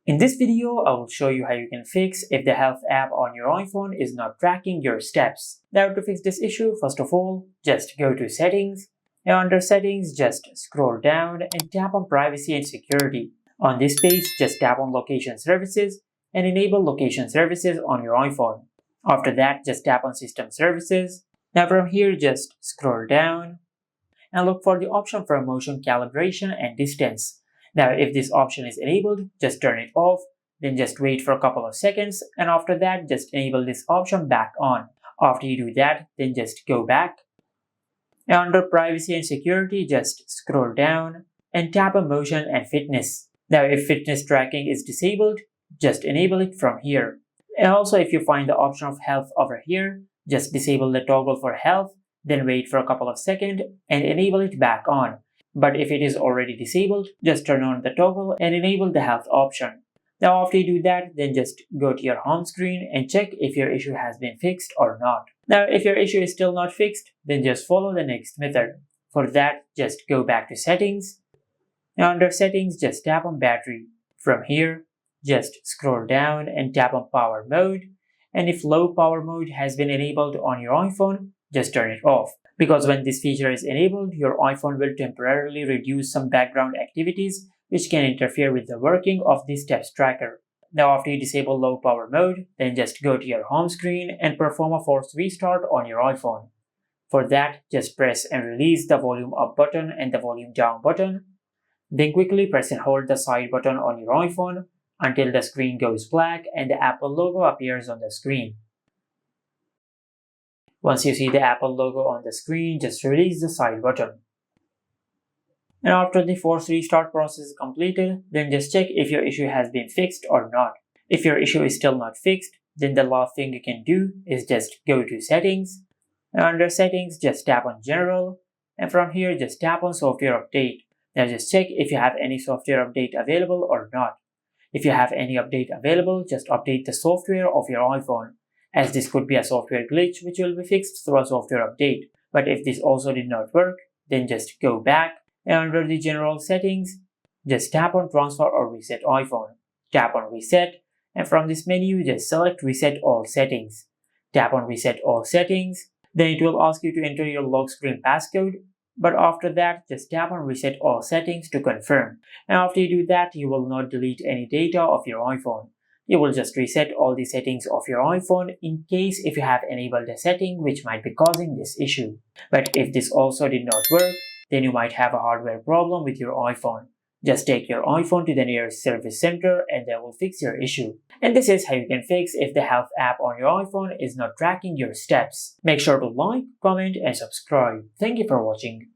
In this video, I will show you how you can fix if the health app on your iPhone is not tracking your steps. Now to fix this issue, first of all, just go to Settings. Now under Settings, just scroll down and tap on Privacy and Security. On this page, just tap on Location Services and enable Location Services on your iPhone. After that, just tap on System Services. Now from here, just scroll down and look for the option for motion calibration and distance. Now, if this option is enabled, just turn it off, then just wait for a couple of seconds, and after that, just enable this option back on. After you do that, then just go back. Now, under Privacy and Security, just scroll down and tap on Motion and Fitness. Now, if fitness tracking is disabled, just enable it from here. And also, if you find the option of Health over here, just disable the toggle for Health, then wait for a couple of seconds and enable it back on. But if it is already disabled, just turn on the toggle and enable the health option. Now after you do that, then just go to your home screen and check if your issue has been fixed or not. Now if your issue is still not fixed, then just follow the next method. For that, just go back to Settings. Now under Settings, just tap on Battery. From here, just scroll down and tap on Power Mode. And if Low Power Mode has been enabled on your iPhone, just turn it off. Because when this feature is enabled, your iPhone will temporarily reduce some background activities which can interfere with the working of the steps tracker. Now after you disable low power mode, then just go to your home screen and perform a forced restart on your iPhone. For that, just press and release the volume up button and the volume down button. Then quickly press and hold the side button on your iPhone until the screen goes black and the Apple logo appears on the screen. Once you see the Apple logo on the screen, just release the side button. And after the forced restart process is completed, then just check if your issue has been fixed or not. If your issue is still not fixed, then the last thing you can do is just go to Settings. And under Settings, just tap on General. And from here, just tap on Software Update. Now just check if you have any software update available or not. If you have any update available, just update the software of your iPhone, as this could be a software glitch which will be fixed through a software update. But if this also did not work, then just go back and under the general settings, just tap on Transfer or Reset iPhone. Tap on Reset, and from this menu, just select Reset All Settings. Tap on Reset All Settings, then it will ask you to enter your lock screen passcode. But after that, just tap on Reset All Settings to confirm. And after you do that, you will not delete any data of your iPhone. You will just reset all the settings of your iPhone in case if you have enabled a setting which might be causing this issue. But if this also did not work, then you might have a hardware problem with your iPhone. Just take your iPhone to the nearest service center and they will fix your issue. And this is how you can fix if the health app on your iPhone is not tracking your steps. Make sure to like, comment and subscribe. Thank you for watching.